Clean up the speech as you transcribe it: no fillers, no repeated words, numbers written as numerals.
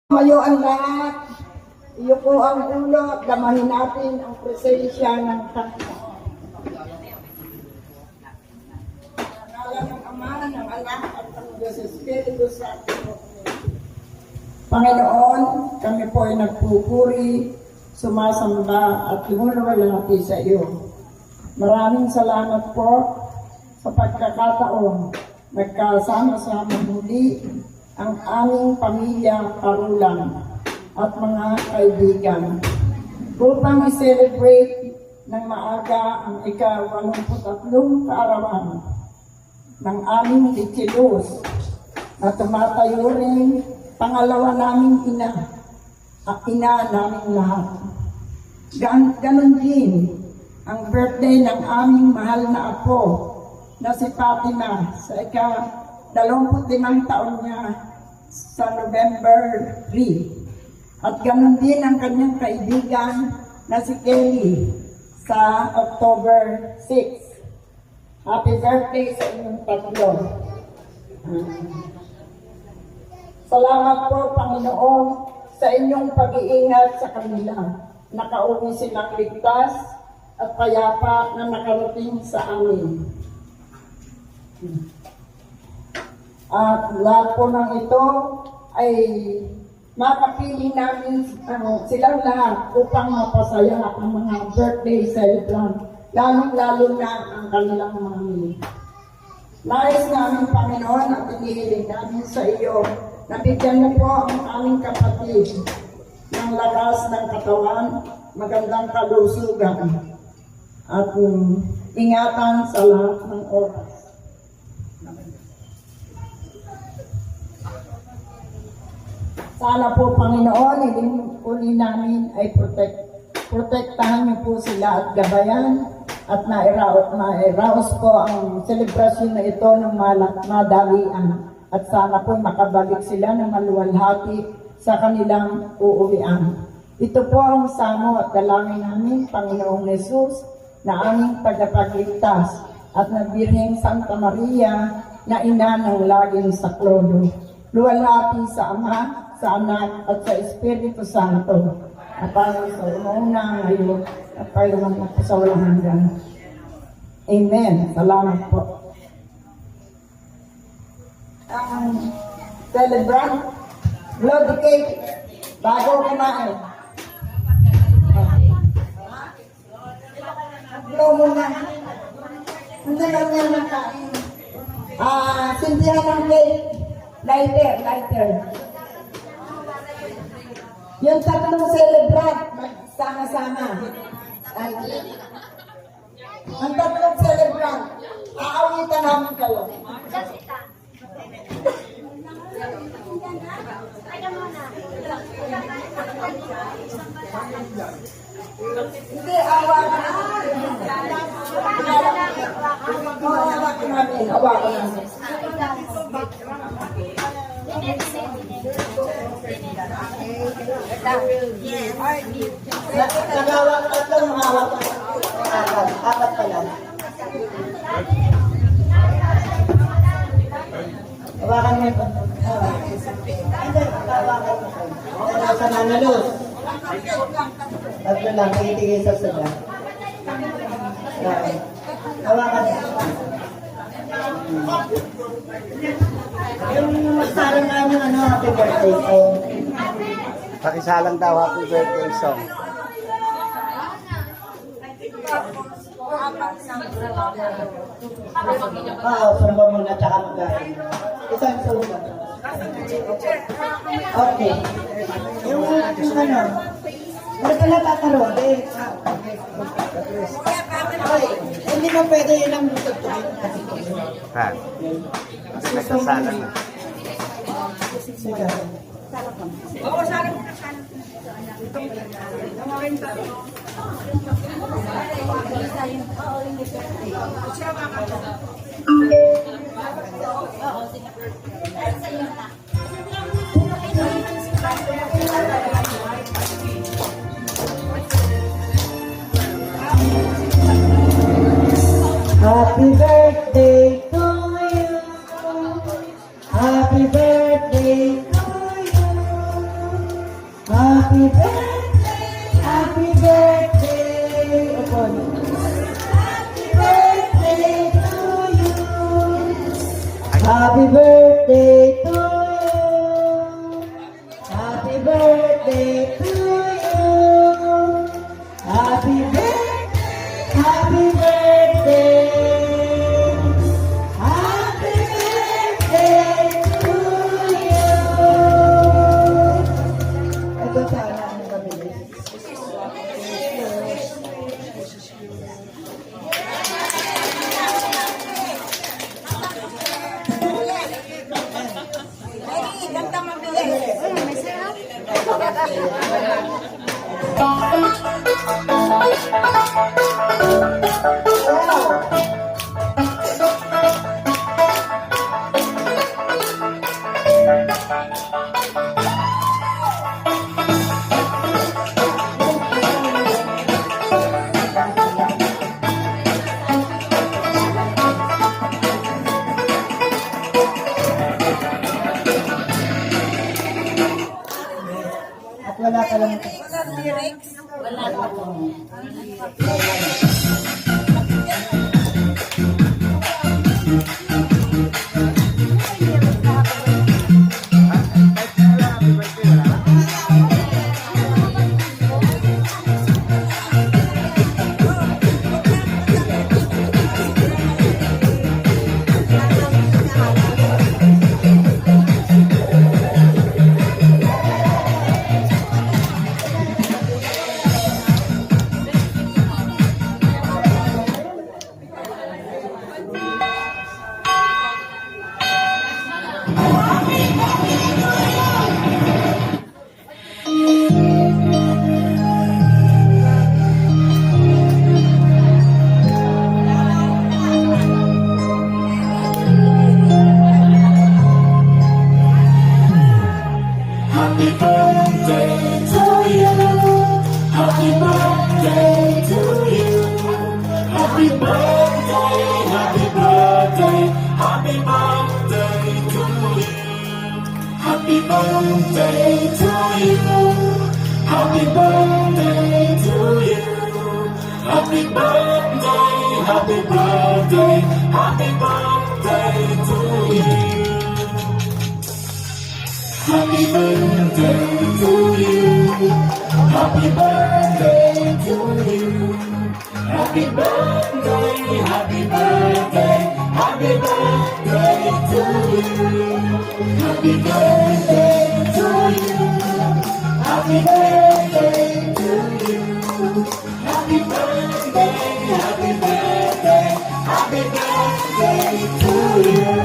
Kayo ang lahat, iyo po ang ulo at damahin natin ang presensya ng Panginoon. Ngalan ng Ama, ng Anak, at ng Diyos Espiritu Santo. Panginoon, kami po ay nagpupuri, sumasamba at lumulwalhati sa iyo. Maraming salamat po sa pagkakataon nagkasama-sama muli ang aming pamilya Karulan at mga kaibigan upang i-celebrate ng maaga ang ika-83 kaarawan ng aming Litchilus na tumatayo rin pangalawa naming ina naming lahat. Ganon din ang birthday ng aming mahal na apo na si Fatima sa ika-25 taon niya sa November 3. At ganon din ang kanyang kaibigan na si Kelly sa October 6. Happy birthday sa inyong tatlo. Salamat po, Panginoon, sa inyong pag-iingat sa kanila. Nakauwi silang ligtas at payapa na nakarating sa amin. At lahat po ng ito ay makapili namin silang lahat upang mapasaya ang mga birthday celebrant, lalong-lalo na ang kanilang mami. Nais namin, Panginoon, at inihiling namin sa iyo na bigyan mo po ang aming kapatid ng lakas ng katawan, magandang kalusugan, at ingatan sa lahat ng oras. Sana po, Panginoon, uli namin ay protektahan niyo po sila at gabayan at nairaos po ang selebrasyon na ito ng madalian. At sana po makabalik sila ng maluwalhati sa kanilang uuwian. Ito po ang samo at dalangin namin, Panginoong Jesus, na aming tagapagligtas at na Birheng Santa Maria na ina ng laging saklodo. Luwalhati sa Ama, sa Anak, at sa Espiritu Santo, at parang sa una ngayon, at parang sa walang hanggan. Amen. Salamat po. Ang celebrant, blood cake, bago kumain. Blow muna. Hindi lang yan nakain. Sindihan ng cake. Lighter. Yung tatlong celebrant, sama-sama. Ang tatlong celebrant, aawitan namin kayo. Hindi, awakan namin. Awakan namin. Nagawak tatlong mahawak. Apat pala. Hawakan mo ito. Sa nanalus. Tatlo lang, itigay sa sada. Hawakan mo. Yung magsalang namin happy birthday song. Pakisalang daw happy birthday song. Samba muna tsaka magaling. Isang samba. Okay. Yung wala pala tataroon. Hindi mo pwede yun ang tutugin. Ha? Nagsasalang na. Sige. Oo, salang mo na salang. Happy birthday to you. Happy birthday to you. Happy birthday, happy birthday. Upon. Happy birthday to you. Happy birthday to you. Happy birthday to you. Happy birthday, happy birthday. Happy birthday to you. Ito sana ang kabilis. At wala ka lang. Wala pa po. Happy birthday to you. Happy birthday to you. Happy birthday, happy birthday, happy birthday to you. Happy birthday to you. Happy birthday to you. Happy birthday, happy birthday, happy birthday to you. Happy birthday to you. Happy birthday to you. Happy birthday, happy birthday, happy birthday to you. Happy birthday to you. Happy birthday to you. Happy birthday, happy birthday, happy birthday to you.